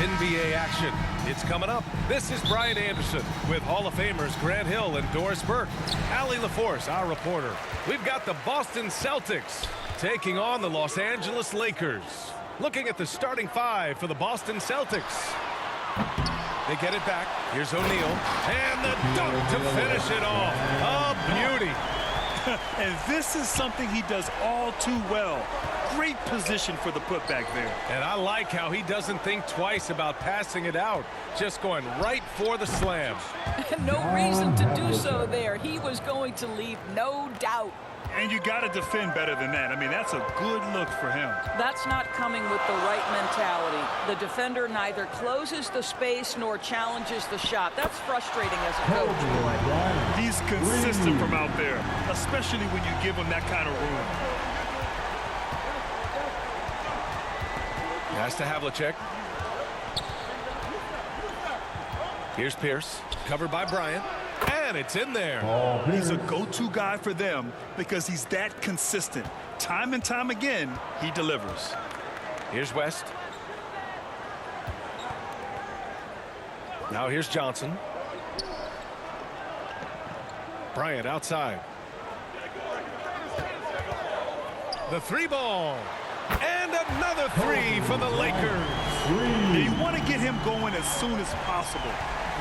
NBA action. It's coming up. This is Brian Anderson with Hall of Famers Grant Hill and Doris Burke. Allie LaForce, our reporter. We've got the Boston Celtics taking on the Los Angeles Lakers. Looking at the starting five for the Boston Celtics. They get it back. Here's O'Neal. And the dunk to finish it off. A beauty. And this is something he does all too well. Great position for the putback there. And I like how he doesn't think twice about passing it out. Just going right for the slam. No reason to do so there. He was going to leave, no doubt. And you got to defend better than that. I mean, that's a good look for him. That's not coming with the right mentality. The defender neither closes the space nor challenges the shot. That's frustrating as a coach, boy. He's consistent from out there, especially when you give him that kind of room. Pass to Havlicek. Here's Pierce, covered by Bryant. And it's in there. He's a go-to guy for them because he's that consistent. Time and time again, he delivers. Here's West. Now here's Johnson. Bryant outside. The three ball. And another three for the Lakers. You want to get him going as soon as possible.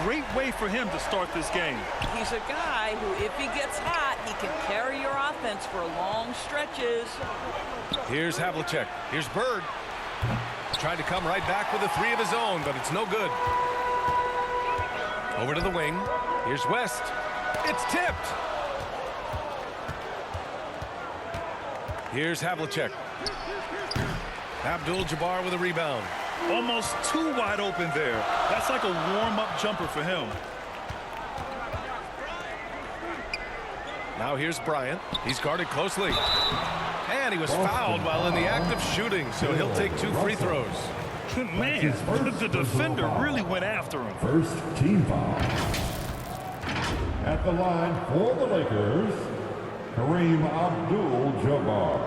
Great way for him to start this game. He's a guy who, if he gets hot, he can carry your offense for long stretches. Here's Havlicek. Here's Bird. Tried to come right back with a three of his own, but it's no good. Over to the wing. Here's West. It's tipped. Here's Havlicek. Abdul-Jabbar with a rebound. Almost too wide open there. That's like a warm-up jumper for him. Now here's Bryant. He's guarded closely. And he was fouled while in the act of shooting, so he'll take 2 free throws. Man, the defender really went after him. First team foul. At the line for the Lakers, Kareem Abdul-Jabbar.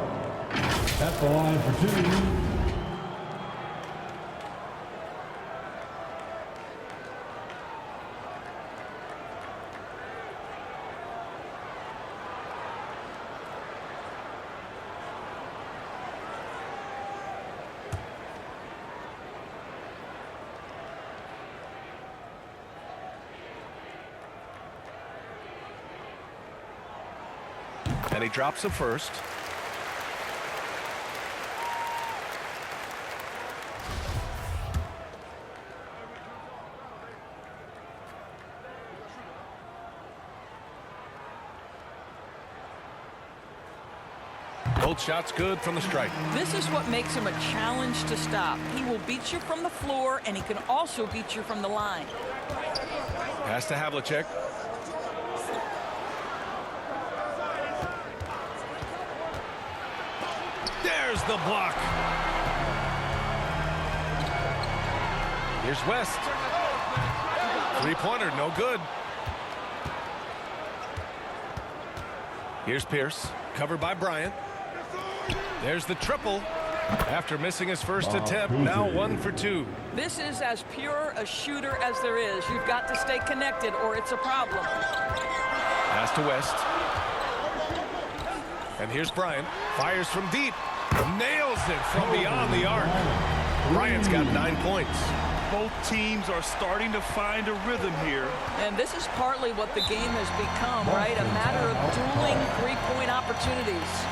At the line for 2. And he drops the first. Both shots good from the strike. This is what makes him a challenge to stop. He will beat you from the floor, and he can also beat you from the line. Pass to Havlicek. There's the block. Here's West. Three-pointer, no good. Here's Pierce, covered by Bryant. There's the triple. After missing his first attempt, now 1 for 2. This is as pure a shooter as there is. You've got to stay connected or it's a problem. Pass to West. And here's Bryant. Fires from deep. Nails it from beyond the arc. Bryant's got 9 points. Both teams are starting to find a rhythm here. And this is partly what the game has become, right? A matter of dueling three-point opportunities.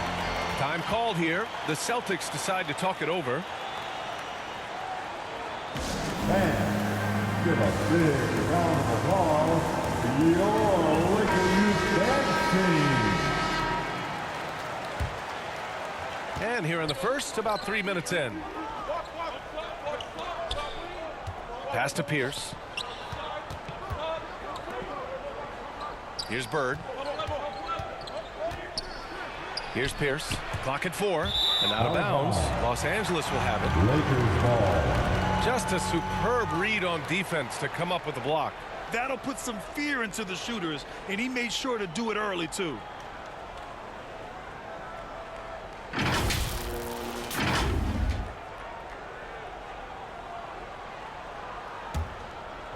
Time called here. The Celtics decide to talk it over. And give a big round of applause to your Lakers dance team. And here in the first, about 3 minutes in. Pass to Pierce. Here's Bird. Here's Pierce. Clock at 4. And out of bounds. Los Angeles will have it. Lakers ball. Just a superb read on defense to come up with the block. That'll put some fear into the shooters, and he made sure to do it early, too.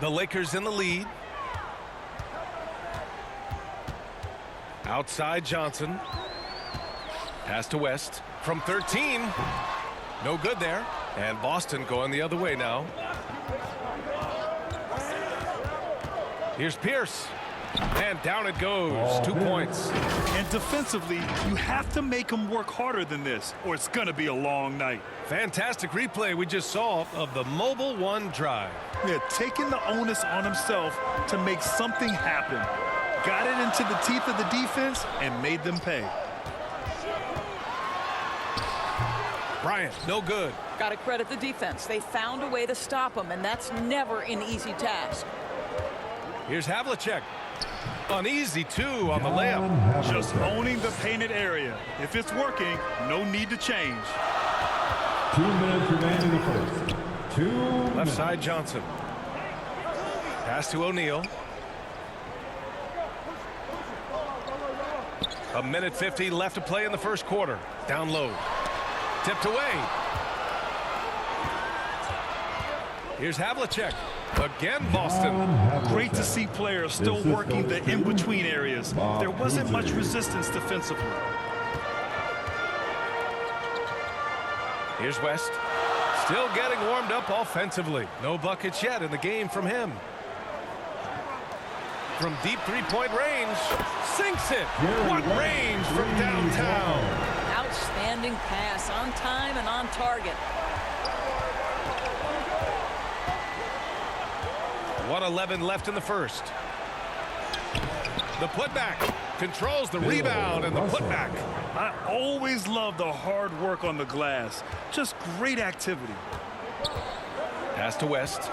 The Lakers in the lead. Outside Johnson. Pass to West from 13. No good there. And Boston going the other way now. Here's Pierce. And down it goes. 2 points. And defensively, you have to make them work harder than this, or it's going to be a long night. Fantastic replay we just saw of the Mobile One drive. Yeah, taking the onus on himself to make something happen. Got it into the teeth of the defense and made them pay. Bryant, no good. Got to credit the defense. They found a way to stop him, and that's never an easy task. Here's Havlicek. An easy 2 on the layup. Just owning the painted area. If it's working, no need to change. 2 minutes remaining in the first. 2 minutes. Left side Johnson. Pass to O'Neal. A minute 50 left to play in the first quarter. Down low. Tipped away. Here's Havlicek. Again, Boston. Great to see players still working the in-between areas. There wasn't much resistance defensively. Here's West. Still getting warmed up offensively. No buckets yet in the game from him. From deep three-point range. Sinks it. What range from downtown. Outstanding pass, on time and on target. 1:11 left in the first. The putback controls the rebound and the putback. I always love the hard work on the glass. Just great activity. Pass to West.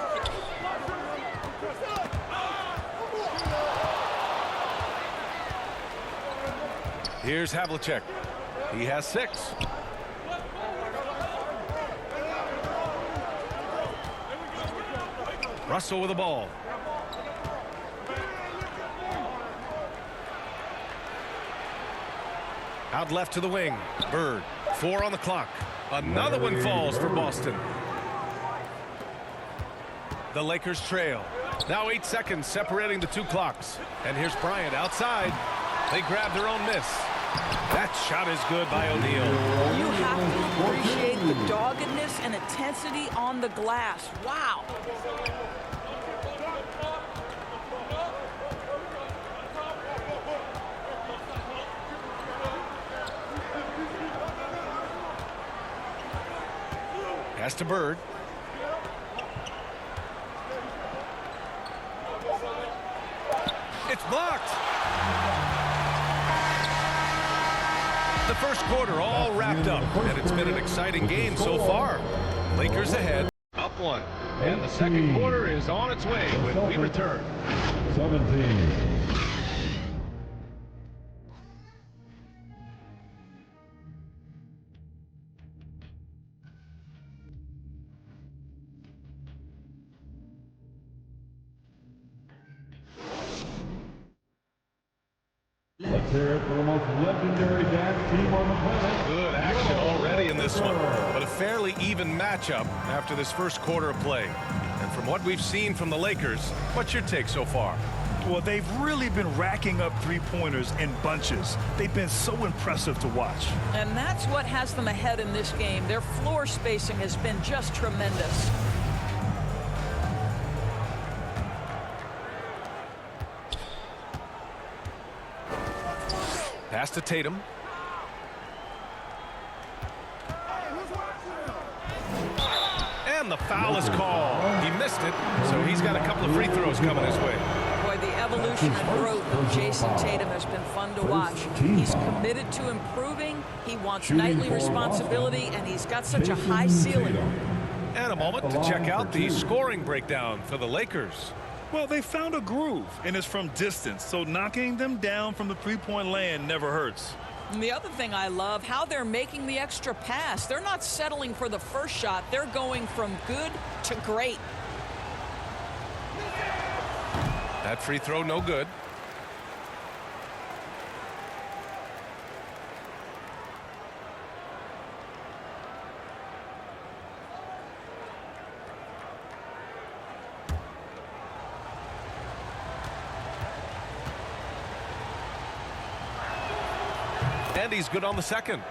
Here's Havlicek. He has 6. Russell with the ball. Out left to the wing. Bird. 4 on the clock. Another one falls for Boston. The Lakers trail. Now 8 seconds separating the 2 clocks. And here's Bryant outside. They grab their own miss. That shot is good by O'Neal. You have to appreciate the doggedness and intensity on the glass. Wow. Pass to Bird. It's blocked. The first quarter all wrapped up, and it's been an exciting game so far. Lakers ahead. Up 1. And the second quarter is on its way when we return. 17. Let's hear it for the most legendary dance team on the planet. Good action already in this one, but a fairly even matchup after this first quarter of play. And from what we've seen from the Lakers, what's your take so far? Well, they've really been racking up three-pointers in bunches. They've been so impressive to watch. And that's what has them ahead in this game. Their floor spacing has been just tremendous. Pass to Tatum. And the foul is called. He missed it, so he's got a couple of free throws coming his way. Boy, the evolution and growth of Jason Tatum has been fun to watch. He's committed to improving. He wants nightly responsibility, and he's got such a high ceiling. And a moment to check out the scoring breakdown for the Lakers. Well, they found a groove, and it's from distance, so knocking them down from the three-point land never hurts. And the other thing I love, how they're making the extra pass. They're not settling for the first shot. They're going from good to great. That free throw, no good. And he's good on the second.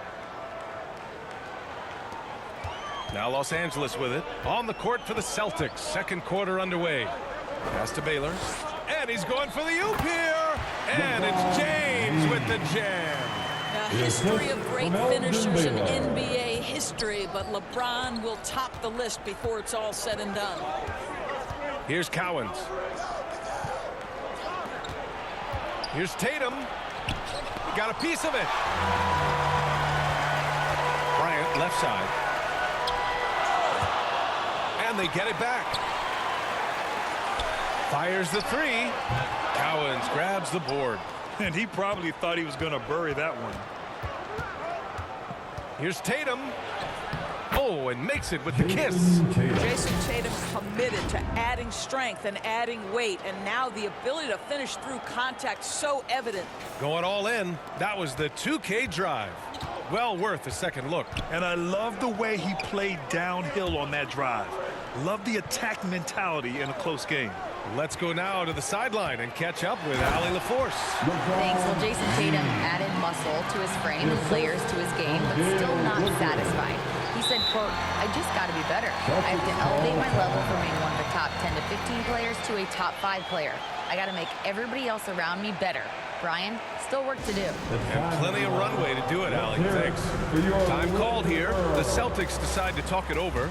Now Los Angeles with it. On the court for the Celtics. Second quarter underway. Pass to Baylor. And he's going for the oop here. And it's James with the jam. A history of great finishers in NBA history, but LeBron will top the list before it's all said and done. Here's Cowens. Here's Tatum. Got a piece of it. Bryant, left side. And they get it back. Fires the three. Cowens grabs the board. And he probably thought he was going to bury that one. Here's Tatum. Oh, and makes it with the kiss. Jason Tatum committed to adding strength and adding weight, and now the ability to finish through contact so evident. Going all in. That was the 2K drive. Well worth a second look. And I love the way he played downhill on that drive. Love the attack mentality in a close game. Let's go now to the sideline and catch up with Allie LaForce. Thanks. Well, Jason Tatum added muscle to his frame and layers to his game, but still not satisfied. He said, quote, "I just got to be better. I have to elevate my level from being one of the top 10 to 15 players to a top 5 player. I got to make everybody else around me better. Brian, still work to do." And plenty of runway to do it, Allie. Thanks. Time called here. The Celtics decide to talk it over.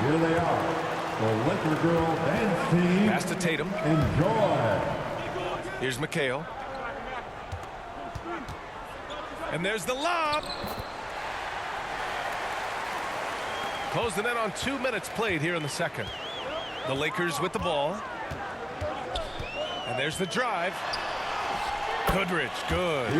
Here they are, the Laker Girl Dance Team. Pass to Tatum. Enjoy. Here's McHale. And there's the lob. Closing in on 2 minutes played here in the second. The Lakers with the ball. And there's the drive. Goodrich, good.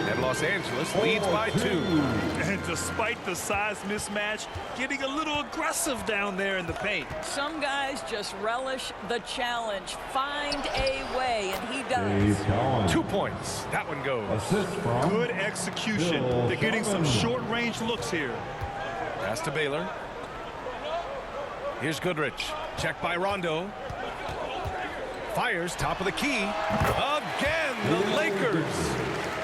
And Los Angeles leads by 2. And despite the size mismatch, getting a little aggressive down there in the paint. Some guys just relish the challenge. Find a way, and he does. 2 points. That one goes. Assist from Good execution. They're getting some short-range looks here. Pass to Baylor. Here's Goodrich. Checked by Rondo. Fires top of the key. Again, the Lakers.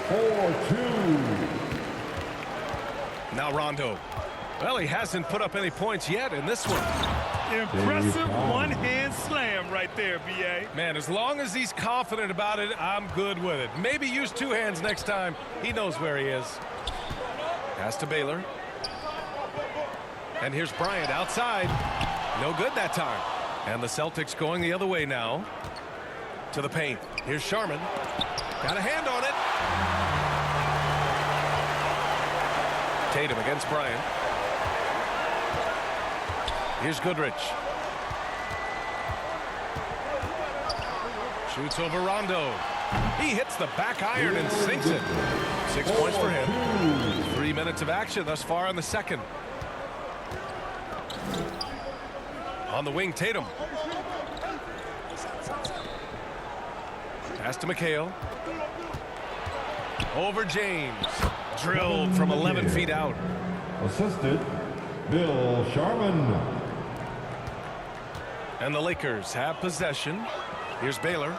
4-2. Now Rondo. Well, he hasn't put up any points yet in this one. Impressive one-hand slam right there, B.A. Man, as long as he's confident about it, I'm good with it. Maybe use 2 hands next time. He knows where he is. Pass to Baylor. And here's Bryant outside. No good that time. And the Celtics going the other way now. To the paint. Here's Sharman. Got a hand on it. Tatum against Bryant. Here's Goodrich. Shoots over Rondo. He hits the back iron and sinks it. 6 points for him. 3 minutes of action thus far in the second. On the wing, Tatum. Pass to McHale. Over James. Drilled from 11 feet out. Assisted, Bill Sharman. And the Lakers have possession. Here's Baylor.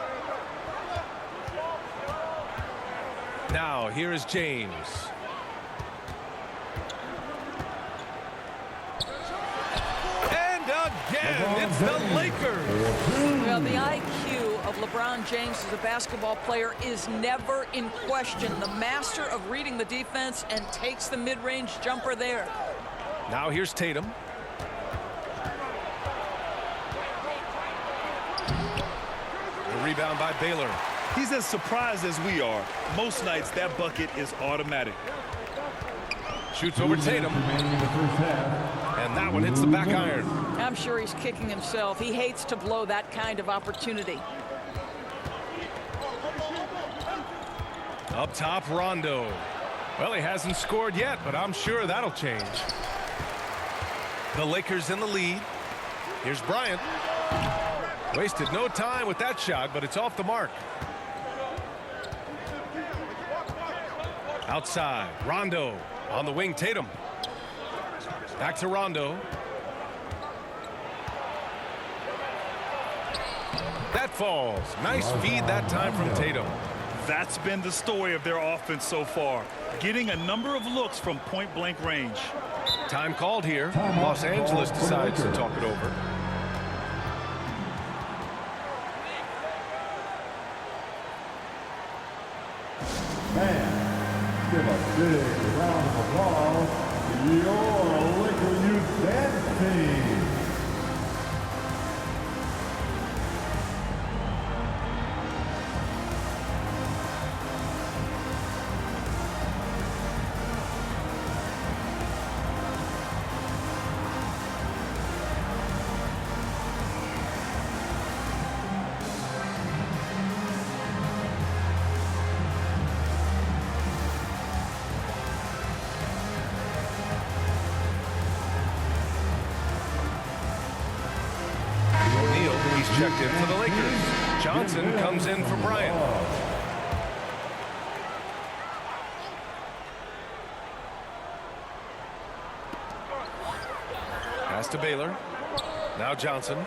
Now, here is James. And again, it's the Lakers. Well, the IQ of LeBron James as a basketball player is never in question. The master of reading the defense and takes the mid-range jumper there. Now here's Tatum. The rebound by Baylor. He's as surprised as we are. Most nights, that bucket is automatic. Shoots over Tatum. And that one hits the back iron. I'm sure he's kicking himself. He hates to blow that kind of opportunity. Up top, Rondo. Well, he hasn't scored yet, but I'm sure that'll change. The Lakers in the lead. Here's Bryant. Wasted no time with that shot, but it's off the mark. Outside, Rondo. On the wing, Tatum. Back to Rondo. That falls. Nice feed that time from Tatum. That's been the story of their offense so far. Getting a number of looks from point-blank range. Time called here. Los Angeles decides to talk it over. And give a big round of applause to your Laker Youth Dance Team. Checked in for the Lakers. Johnson comes in for Bryant. Pass to Baylor. Now Johnson.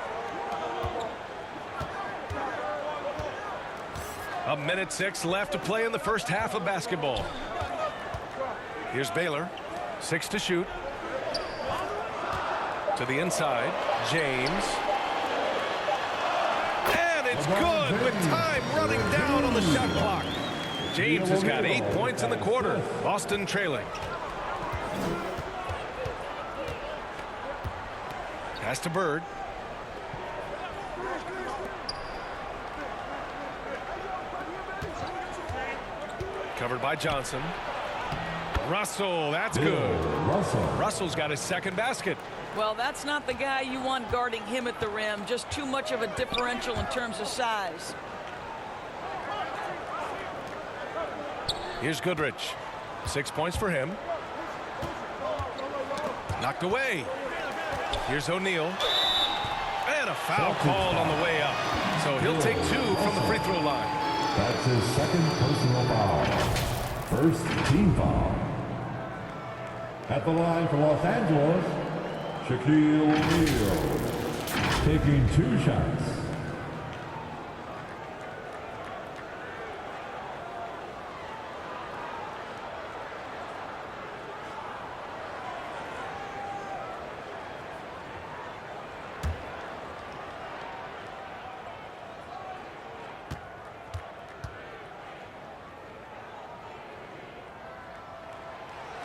A minute 6 left to play in the first half of basketball. Here's Baylor. 6 to shoot. To the inside. James. It's good with time running down on the shot clock. James has got 8 points in the quarter. Boston trailing. Pass to Bird. Covered by Johnson. Russell, that's good. Russell's got his second basket. Well, that's not the guy you want guarding him at the rim. Just too much of a differential in terms of size. Here's Goodrich. 6 points for him. Knocked away. Here's O'Neal. And a foul called on the way up. So he'll take 2 from the free throw line. That's his second personal foul. First team foul. At the line for Los Angeles, Shaquille O'Neal, taking 2 shots.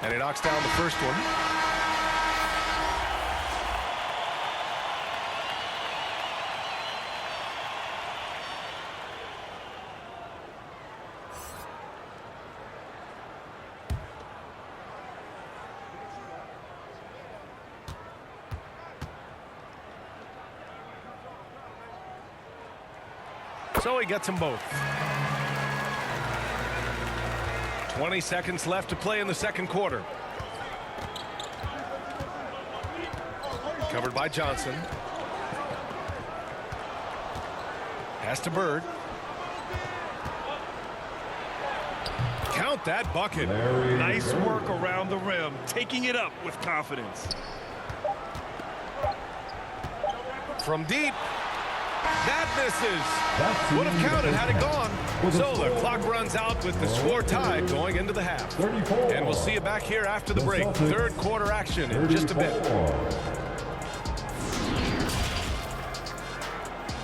And he knocks down the first one. So he gets them both. 20 seconds left to play in the second quarter. Covered by Johnson. Pass to Bird. Count that bucket. Nice work around the rim, taking it up with confidence. From deep. That misses. Would have counted had it gone. So the clock runs out with the score tied going into the half. And we'll see you back here after the break. Third quarter action in just a bit.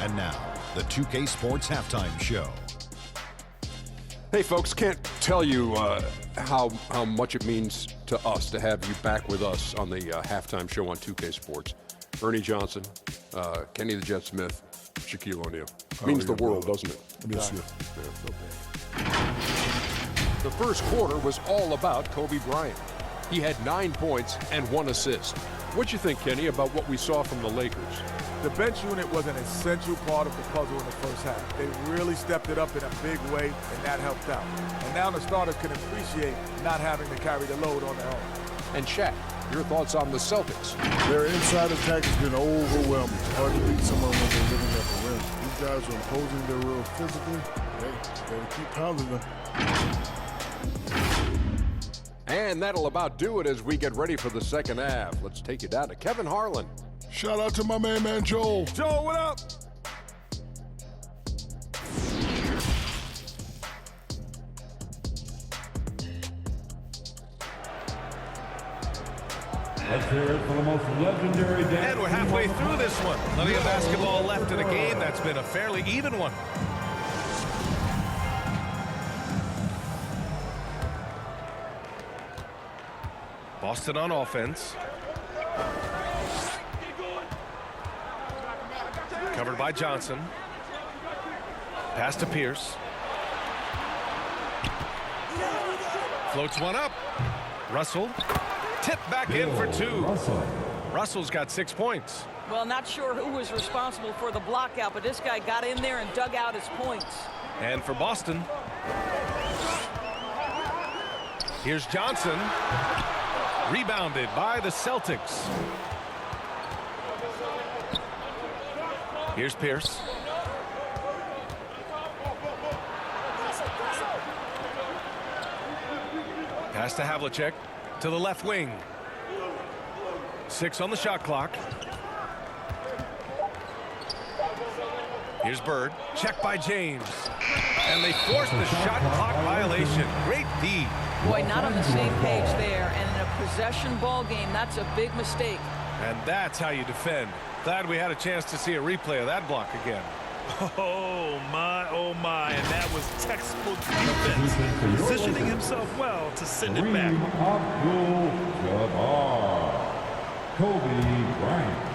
And now, the 2K Sports Halftime Show. Hey, folks, can't tell you how much it means to us to have you back with us on the halftime show on 2K Sports. Ernie Johnson, Kenny the Jet Smith, Shaquille O'Neal. Means the world, doesn't it? Yes, yeah. The first quarter was all about Kobe Bryant. He had 9 points and 1 assist. What you think, Kenny, about what we saw from the Lakers? The bench unit was an essential part of the puzzle in the first half. They really stepped it up in a big way, and that helped out. And now the starters can appreciate not having to carry the load on their own. And Shaq, your thoughts on the Celtics? Their inside attack has been overwhelming. It's hard to beat someone when they're living at the rim. These guys are imposing their will physically. Hey, gotta keep pounding them. And that'll about do it as we get ready for the second half. Let's take you down to Kevin Harlan. Shout out to my man Joel. Joe, what up? Let's hear it for the most legendary dance. And we're halfway through this one. Plenty of basketball left in a game that's been a fairly even one. Boston on offense. Covered by Johnson. Pass to Pierce. Floats one up. Russell. Tip back in for two. Russell's got 6 points. Well, not sure who was responsible for the block out, but this guy got in there and dug out his points. And for Boston, here's Johnson. Rebounded by the Celtics. Here's Pierce. Pass to Havlicek to the left wing. 6 on the shot clock. Here's Bird. Check by James. And they force the shot clock violation. Great D. Boy, not on the same page there. And in a possession ball game, that's a big mistake. And that's how you defend. Glad we had a chance to see a replay of that block again. Oh, my. And that was textbook defense. Positioning himself well to send it back. Kobe Bryant.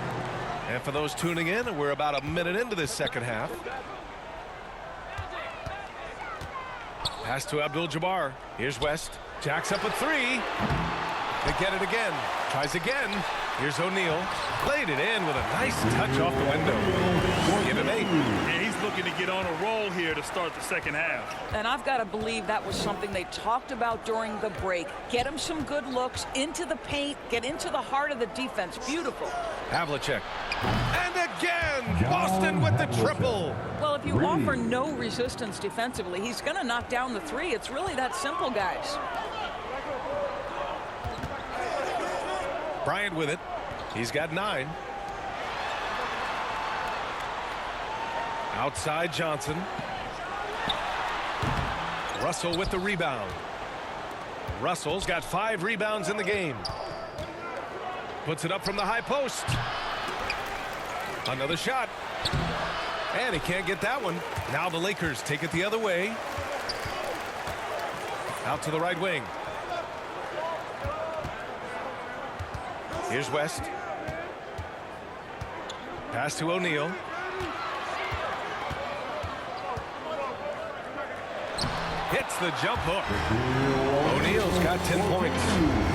And for those tuning in, we're about a minute into this second half. Pass to Abdul-Jabbar. Here's West. Jacks up a three. They get it again. Tries again. Here's O'Neal. Laid it in with a nice touch off the window. Give him 8. Yeah, he's looking to get on a roll here to start the second half. And I've got to believe that was something they talked about during the break. Get him some good looks into the paint, get into the heart of the defense. Beautiful. Havlicek. And again, Boston with the triple. Well, if you offer no resistance defensively, he's going to knock down the three. It's really that simple, guys. Bryant with it. He's got 9. Outside Johnson. Russell with the rebound. Russell's got 5 rebounds in the game. Puts it up from the high post. Another shot. And he can't get that one. Now the Lakers take it the other way. Out to the right wing. Here's West. Pass to O'Neal. Hits the jump hook. O'Neal's got 10 points.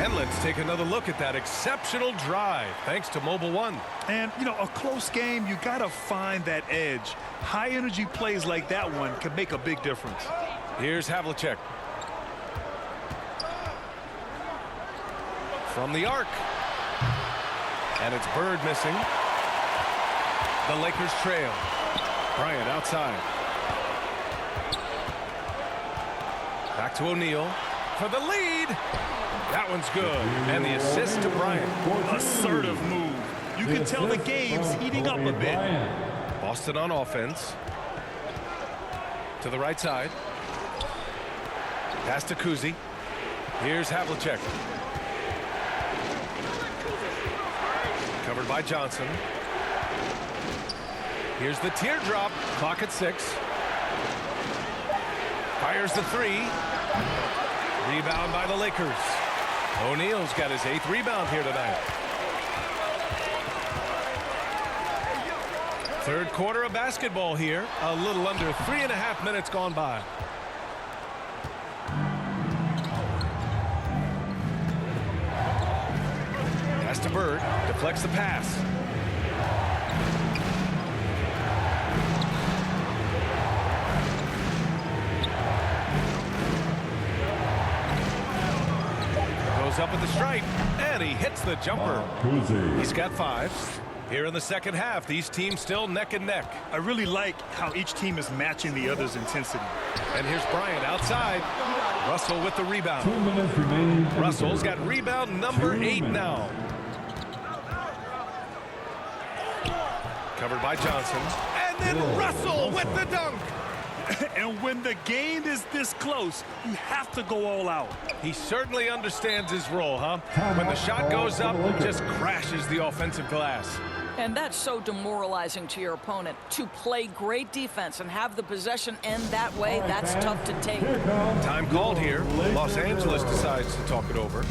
And let's take another look at that exceptional drive, thanks to Mobile One. And, you know, a close game, you got to find that edge. High-energy plays like that one could make a big difference. Here's Havlicek. From the arc. And it's Bird missing. The Lakers trail. Bryant outside. Back to O'Neal for the lead. That one's good. And the assist to Bryant. Assertive move. You can tell the game's heating up a bit. Boston on offense. To the right side. Pass to Kuzi. Here's Havlicek. Covered by Johnson. Here's the teardrop. Clock at 6. Fires the 3. Rebound by the Lakers. O'Neal's got his 8th rebound here tonight. Third quarter of basketball here. A little under 3.5 minutes gone by. Pass to Bird. Deflects the pass. Goes up at the stripe, and he hits the jumper. He's got 5. Here in the second half, these teams still neck and neck. I really like how each team is matching the other's intensity. And here's Bryant outside. Russell with the rebound. 2 minutes remaining. Russell's got rebound number 8 now. Covered by Johnson. And then Russell with the dunk. And when the game is this close, you have to go all out. He certainly understands his role, huh? When the shot goes up, just crashes the offensive glass. And that's so demoralizing to your opponent. To play great defense and have the possession end that way, that's tough to take. Time called here. Los Angeles decides to talk it over.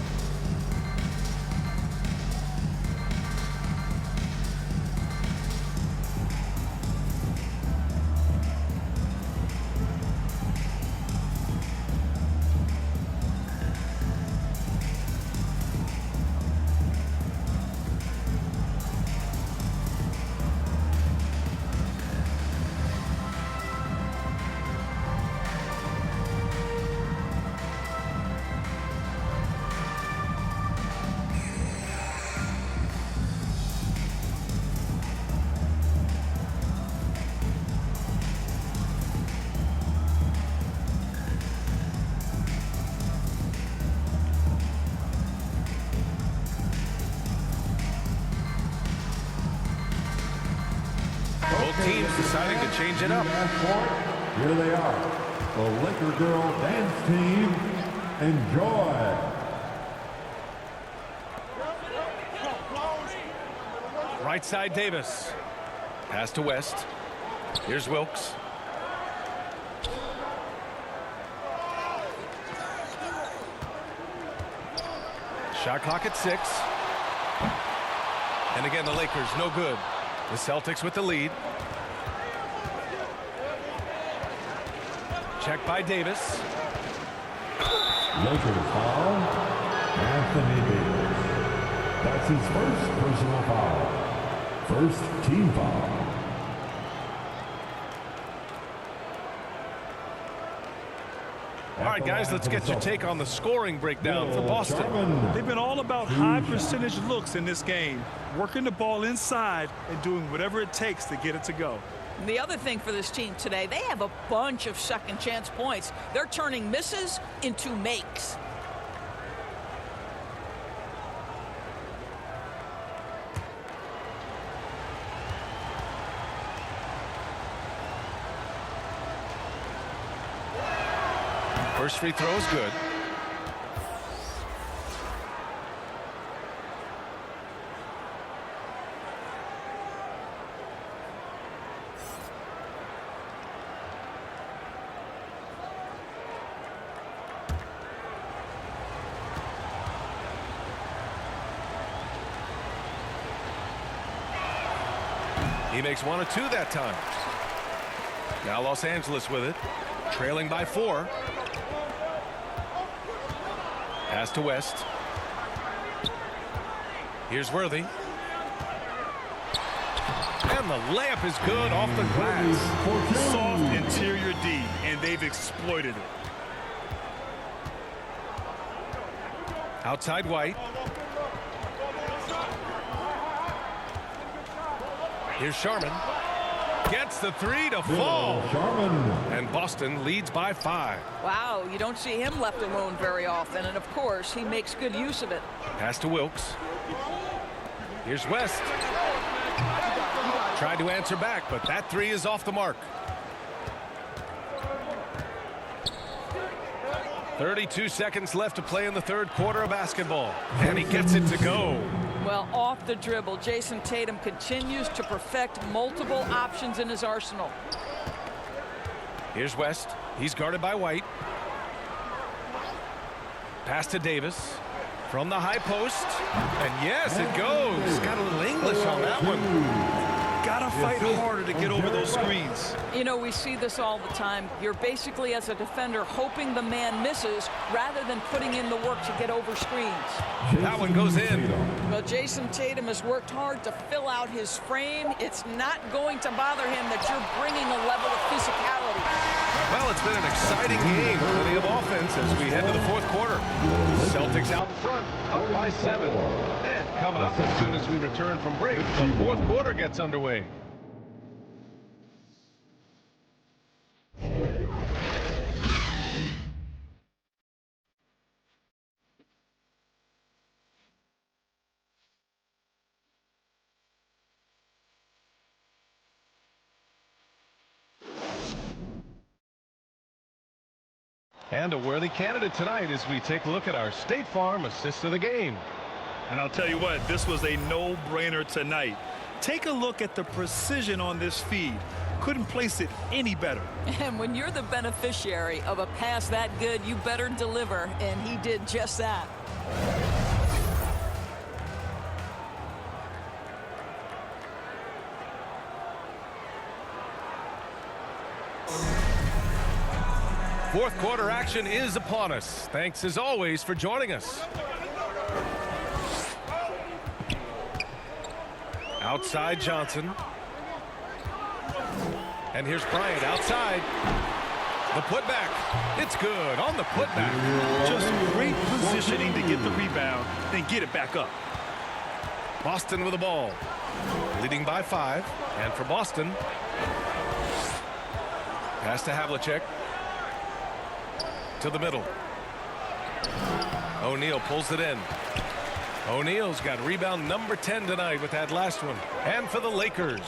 Both teams deciding to change it up. Here they are, the Laker Girl Dance Team. Enjoy. Right side Davis. Pass to West. Here's Wilkes. Shot clock at 6. And again, the Lakers no good. The Celtics with the lead. Check by Davis. Laker foul. Anthony Davis. That's his first personal foul. First team foul. All right, guys, let's get your take on the scoring breakdown for Boston. They've been all about high percentage looks in this game, working the ball inside and doing whatever it takes to get it to go. The other thing for this team today, they have a bunch of second chance points. They're turning misses into makes. First free throw is good. He makes 1 or 2 that time. Now Los Angeles with it, trailing by 4. Pass to West. Here's Worthy. And the layup is good off the glass. Soft interior D, and they've exploited it. Outside White. Here's Sharman. Gets the 3 to fall. And Boston leads by 5. Wow, you don't see him left alone very often, and of course, he makes good use of it. Pass to Wilkes. Here's West. Tried to answer back, but that 3 is off the mark. 32 seconds left to play in the third quarter of basketball. And he gets it to go. Well, off the dribble, Jason Tatum continues to perfect multiple options in his arsenal. Here's West. He's guarded by White. Pass to Davis from the high post. And yes, it goes. Got a little English on that one. Gotta fight harder to get over those screens. You know, we see this all the time. You're basically, as a defender, hoping the man misses rather than putting in the work to get over screens. That one goes in. Well, Jason Tatum has worked hard to fill out his frame. It's not going to bother him that you're bringing a level of physicality. Well, it's been an exciting game. Plenty of offense as we head to the fourth quarter. Celtics out front, up by 7. And coming up as soon as we return from break, the fourth quarter gets underway. And a worthy candidate tonight as we take a look at our State Farm assist of the game. And I'll tell you what, this was a no-brainer tonight. Take a look at the precision on this feed. Couldn't place it any better. And when you're the beneficiary of a pass that good, you better deliver, and he did just that. Fourth quarter action is upon us. Thanks as always for joining us. Outside Johnson. And here's Bryant outside. The putback. It's good on the putback. Just great positioning to get the rebound, then get it back up. Boston with the ball. Leading by 5. And for Boston. Pass to Havlicek. To the middle. O'Neal pulls it in. O'Neal's got rebound number 10 tonight with that last one. And for the Lakers.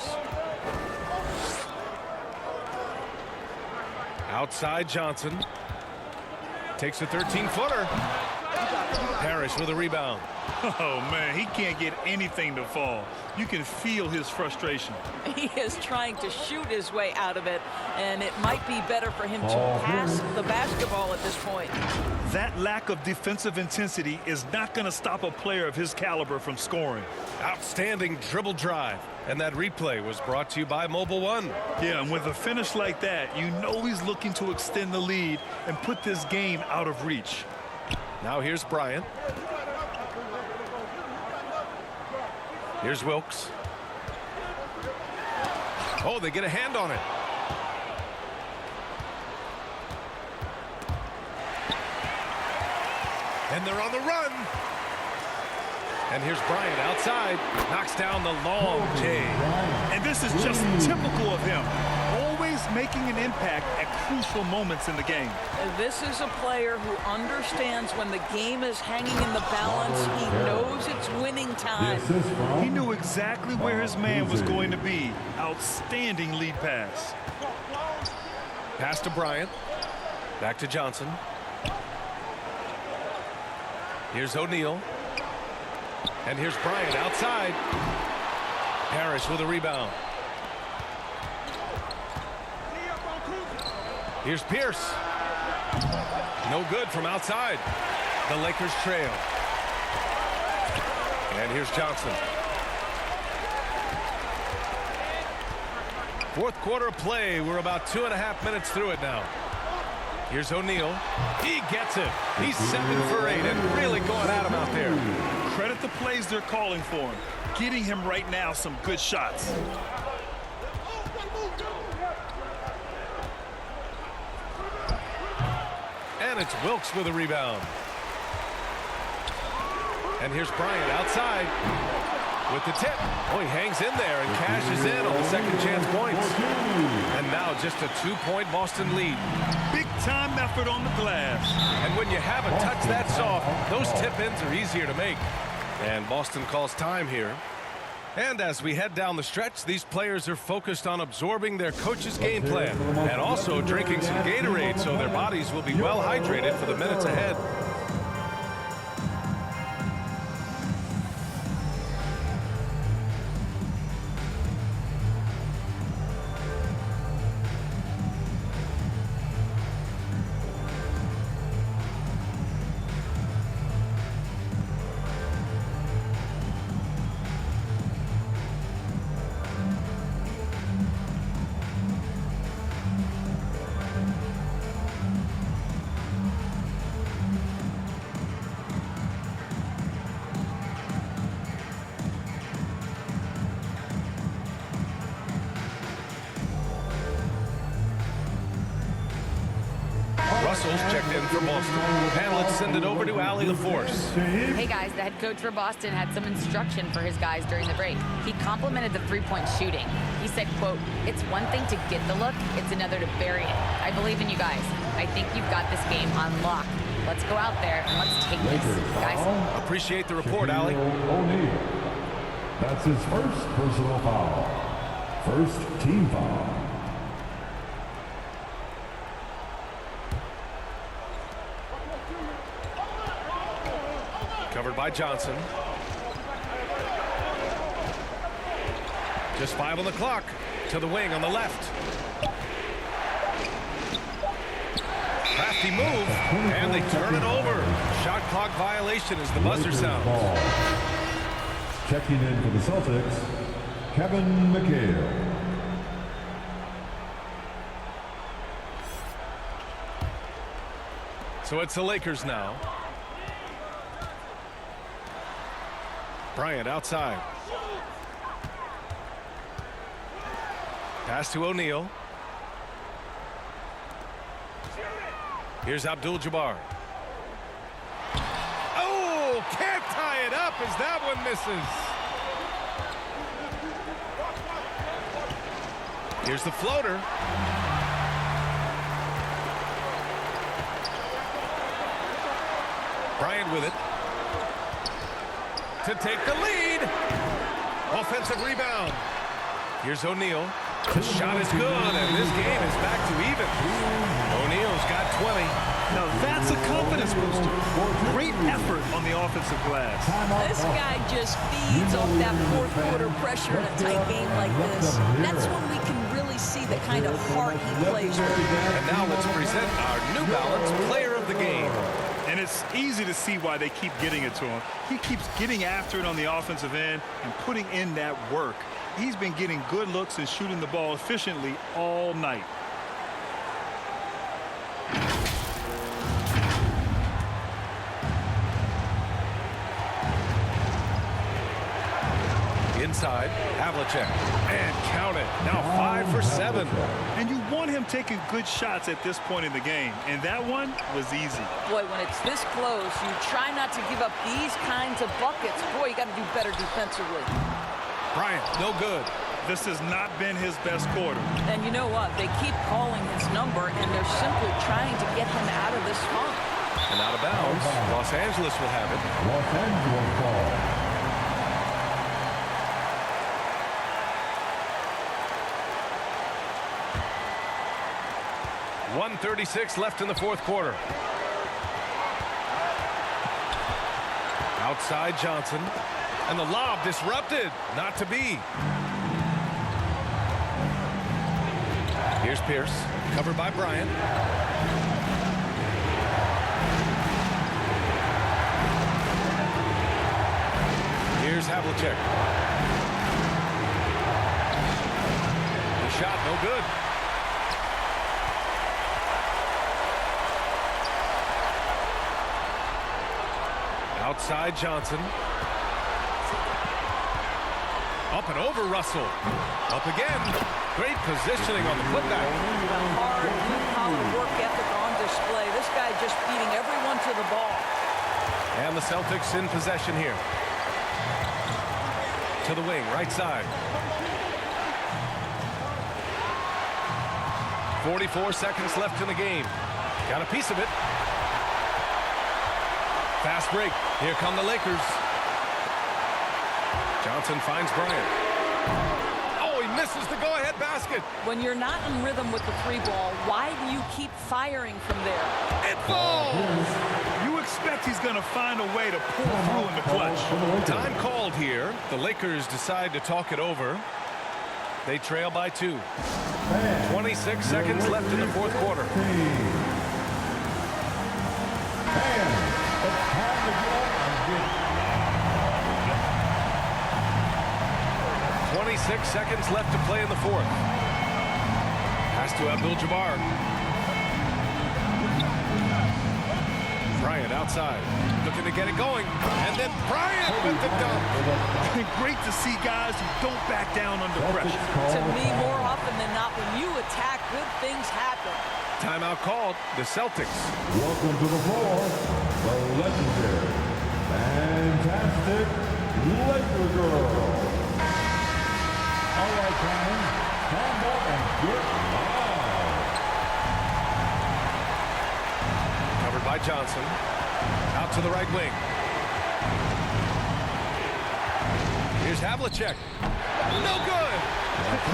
Outside Johnson. Takes a 13-footer. Parrish with a rebound. Oh, man, he can't get anything to fall. You can feel his frustration. He is trying to shoot his way out of it, and it might be better for him to pass the basketball at this point. That lack of defensive intensity is not going to stop a player of his caliber from scoring. Outstanding dribble drive. And that replay was brought to you by Mobile One. Yeah, and with a finish like that, you know he's looking to extend the lead and put this game out of reach. Now here's Bryant. Here's Wilkes. Oh, they get a hand on it. And they're on the run. And here's Bryant outside. Knocks down the long J. And this is just typical of him. Always making an impact at crucial moments in the game. This is a player who understands when the game is hanging in the balance. He knows it's winning time. He knew exactly where his man was going to be. Outstanding lead pass. Pass to Bryant. Back to Johnson. Here's O'Neal. And here's Bryant outside. Parrish with a rebound. Here's Pierce. No good from outside. The Lakers trail. And here's Johnson. Fourth quarter of play. We're about 2.5 minutes through it now. Here's O'Neal. He gets it. He's 7 for 8 and really going at him out there. Credit the plays they're calling for him. Getting him right now some good shots. And it's Wilkes with a rebound. And here's Bryant outside with the tip. Oh, he hangs in there and cashes in on the second chance points. And now just a 2-point Boston lead. Big time effort on the glass. And when you have a touch that soft, those tip-ins are easier to make. And Boston calls time here. And as we head down the stretch, these players are focused on absorbing their coach's game plan and also drinking some Gatorade so their bodies will be well hydrated for the minutes ahead. Russell's checked in for Boston. And let's send it over to Allie LaForce. Hey guys, the head coach for Boston had some instruction for his guys during the break. He complimented the three-point shooting. He said, quote, "It's one thing to get the look, it's another to bury it. I believe in you guys. I think you've got this game on lock. Let's go out there and let's take this, guys." Appreciate the report, Allie. O'Neal. That's his first personal foul. First team foul. by Johnson. Just 5 on the clock. To the wing on the left. Crafty move, and they turn it over. Shot clock violation as the buzzer sounds. Checking in for the Celtics, Kevin McHale. So it's the Lakers now. Bryant outside. Pass to O'Neal. Here's Abdul-Jabbar. Oh, can't tie it up as that one misses. Here's the floater. Bryant with it. To take the lead. Offensive rebound. Here's O'Neal. The shot is good, and this game is back to even. O'Neal's got 20. Now that's a confidence booster. Great effort on the offensive glass. This guy just feeds off that fourth quarter pressure in a tight game like this. That's when we can really see the kind of heart he plays with. And now let's present our New Balance Player of the Game. And it's easy to see why they keep getting it to him. He keeps getting after it on the offensive end and putting in that work. He's been getting good looks and shooting the ball efficiently all night. Inside, Havlicek, and count it. Now 5 for 7. And you want him taking good shots at this point in the game, and that one was easy. Boy, when it's this close, you try not to give up these kinds of buckets. Boy, you got to do better defensively. Bryant, no good. This has not been his best quarter. And you know what? They keep calling his number, and they're simply trying to get him out of this funk. And out of bounds. Los Angeles will have it. Los Angeles ball. .136 left in the fourth quarter. Outside Johnson. And the lob disrupted. Not to be. Here's Pierce. Covered by Bryant. Here's Havlicek. The shot no good. Outside Johnson. Up and over Russell. Up again. Great positioning on the putback. Hard, blue-collar work ethic on display. This guy just beating everyone to the ball. And the Celtics in possession here. To the wing, right side. 44 seconds left in the game. Got a piece of it. Fast break. Here come the Lakers. Johnson finds Bryant. Oh, he misses the go-ahead basket. When you're not in rhythm with the three ball, why do you keep firing from there? It falls. You expect he's going to find a way to pull through in the clutch. Time called here. The Lakers decide to talk it over. They trail by 2. 26 seconds left in the fourth quarter. 26 seconds left to play in the fourth. Pass to Abdul-Jabbar. Bryant outside. Looking to get it going. And then Bryant with the dunk. Great to see guys who don't back down under pressure. To me, more often than not, when you attack, good things happen. Timeout called. The Celtics. Welcome to the floor, the legendary, fantastic Laker girl. All right, Cameron, stand up and get loud. Covered by Johnson. Out to the right wing. Here's Havlicek. No good.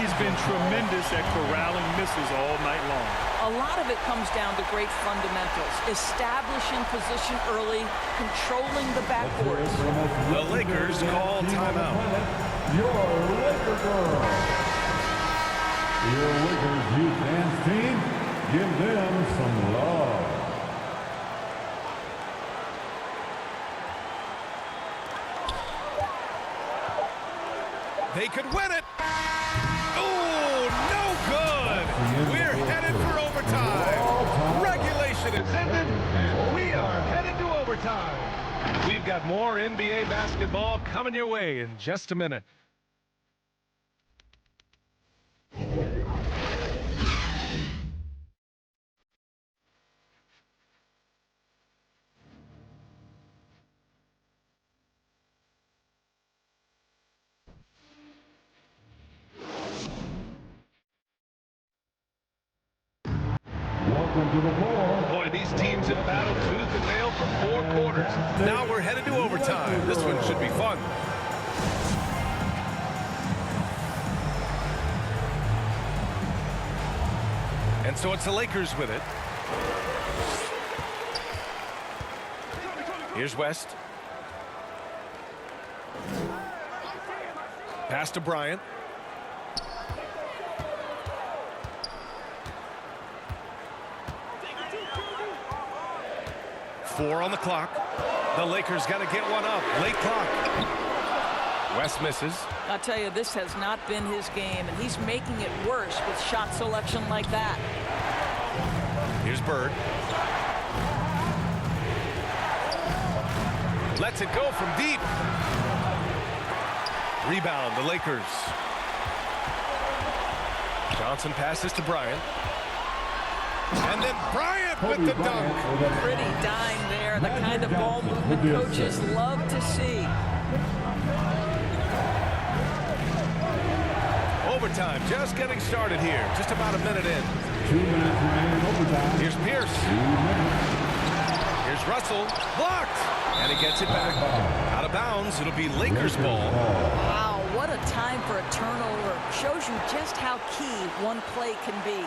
He's been tremendous at corralling misses all night long. A lot of it comes down to great fundamentals, establishing position early, controlling the backboards. The Lakers call timeout. Your Laker girls. Your Lakers youth dance team, give them some love. They could win it. Oh, no good. We're headed for overtime. Regulation is ended, and we are headed to overtime. We've got more NBA basketball coming your way in just a minute. Welcome to the floor. Boy, these teams have battled tooth and nail for 4 quarters. Now we're headed to overtime. This one should be fun. And so it's the Lakers with it. Here's West. Pass to Bryant. Four on the clock. The Lakers got to get one up. Late clock. West misses. I'll tell you, this has not been his game, and he's making it worse with shot selection like that. Here's Bird. Lets it go from deep. Rebound, the Lakers. Johnson passes to Bryant. And then Bryant with the dunk. Pretty dime there, the kind of ball movement coaches love to see. Overtime just getting started here. Just about a minute in. 2 minutes remaining overtime. Here's Pierce. 2 minutes. Here's Russell. Blocked. And he gets it back. Out of bounds. It'll be Lakers ball. Wow, what a time for a turnover. Shows you just how key one play can be.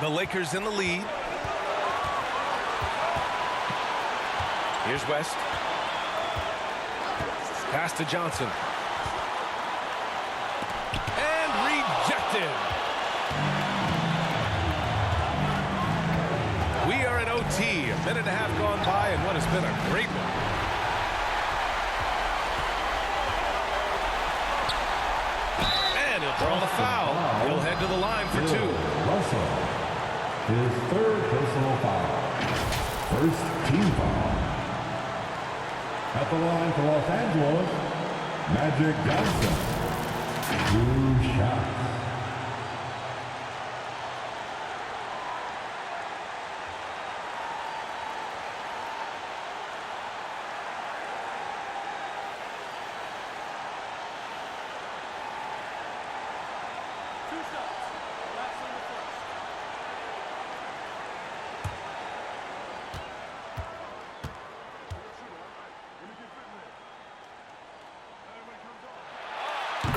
The Lakers in the lead. Here's West. Pass to Johnson. And rejected. We are in OT. A minute and a half gone by and what has been a great one. And he'll draw the foul. He'll head to the line for 2. Russell. His 3rd personal foul. 1st team foul. At the line for Los Angeles, Magic Johnson. 2 shots.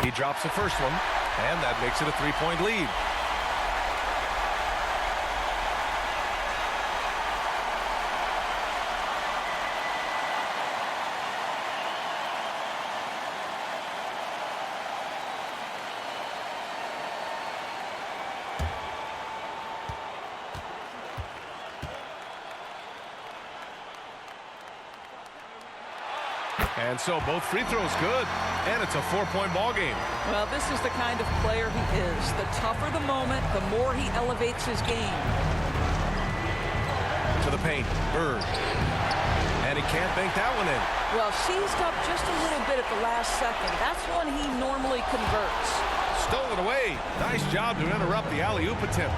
He drops the first one, and that makes it a 3-point lead. And so both free throws good, and it's a 4-point ball game. Well, this is the kind of player he is. The tougher the moment, the more he elevates his game. To the paint, Bird. And he can't bank that one in. Well, seized up just a little bit at the last second. That's when he normally converts. Stolen away. Nice job to interrupt the alley-oop attempt.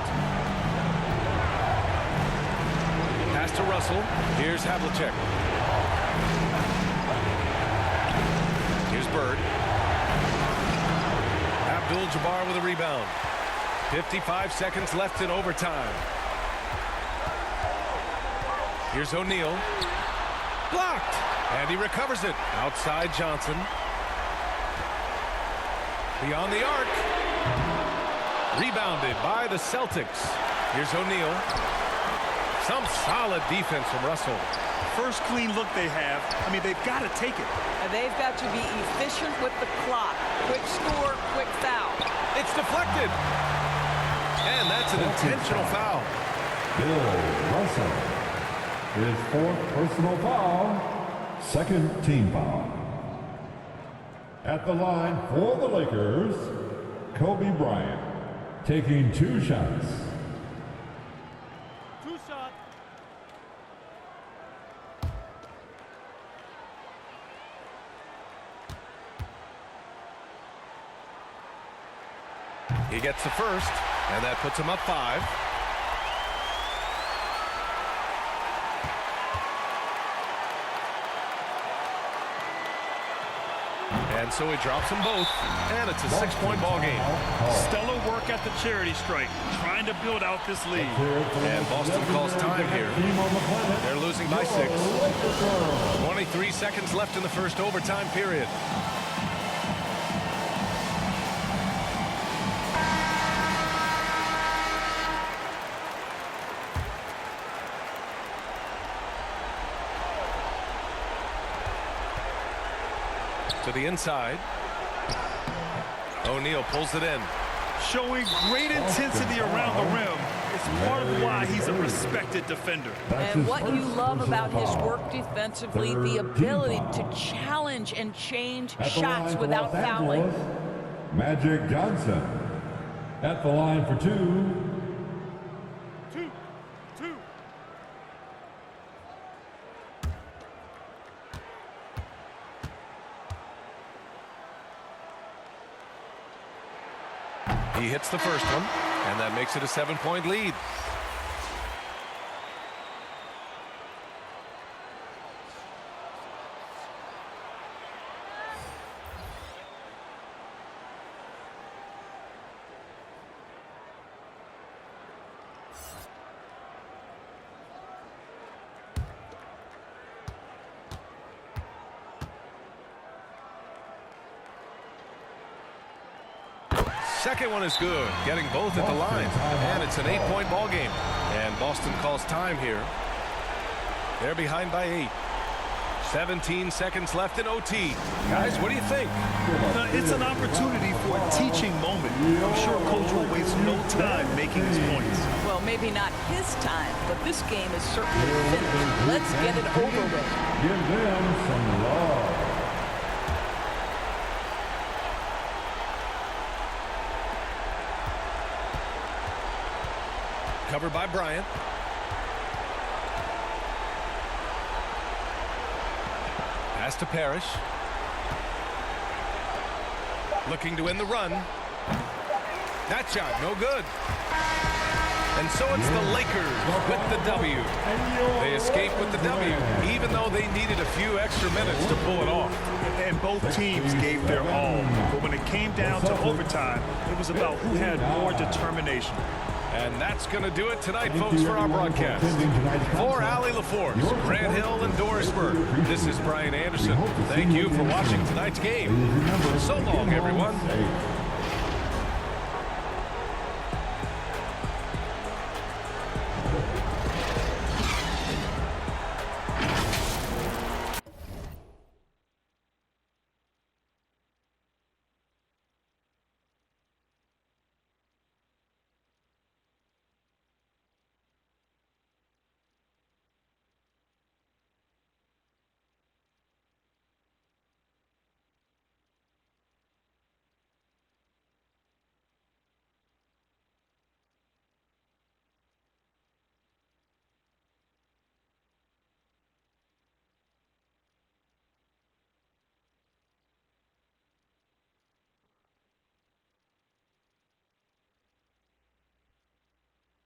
Pass to Russell. Here's Havlicek. Here's Bird. Abdul-Jabbar with a rebound. 55 seconds left in overtime. Here's O'Neal. Blocked. And he recovers it. Outside Johnson. Beyond the arc. Rebounded by the Celtics. Here's O'Neal. Some solid defense from Russell. First clean look they have. I mean, they've got to take it. And they've got to be efficient with the clock. Quick score, quick foul. It's deflected. And that's an intentional foul. Bill Russell. His 4th personal foul. 2nd team foul. At the line for the Lakers, Kobe Bryant. Taking 2 shots. 2 shots. He gets the first, and that puts him up 5. And so he drops them both, and it's a 6-point ball game. Stellar work at the charity strike, trying to build out this lead. And Boston calls time here. They're losing by 6. 23 seconds left in the first overtime period. To the inside. O'Neal pulls it in. Showing great intensity around the rim. It's part of why he's a respected defender. And what you love about his work defensively, the ability to challenge and change shots without fouling. Magic Johnson. At the line for 2. He hits the first one, and that makes it a 7-point lead. Second one is good, getting both at the line. And it's an 8-point ball game. And Boston calls time here. They're behind by 8. 17 seconds left in OT. Guys, what do you think? It's an opportunity for a teaching moment. I'm sure Coach will waste no time making his points. Well, maybe not his time, but this game is certainly finished. Let's get it over with. Give them some love. Covered by Bryant. Pass to Parrish. Looking to win the run. That shot, no good. And so it's the Lakers with the W. They escape with the W, even though they needed a few extra minutes to pull it off. And both teams gave their all. But when it came down to overtime, it was about who had more determination. And that's going to do it tonight, folks, for our broadcast. For Allie LaForce, Grant Hill, and Doris Burke, this is Brian Anderson. Thank you for watching tonight's game. So long, everyone.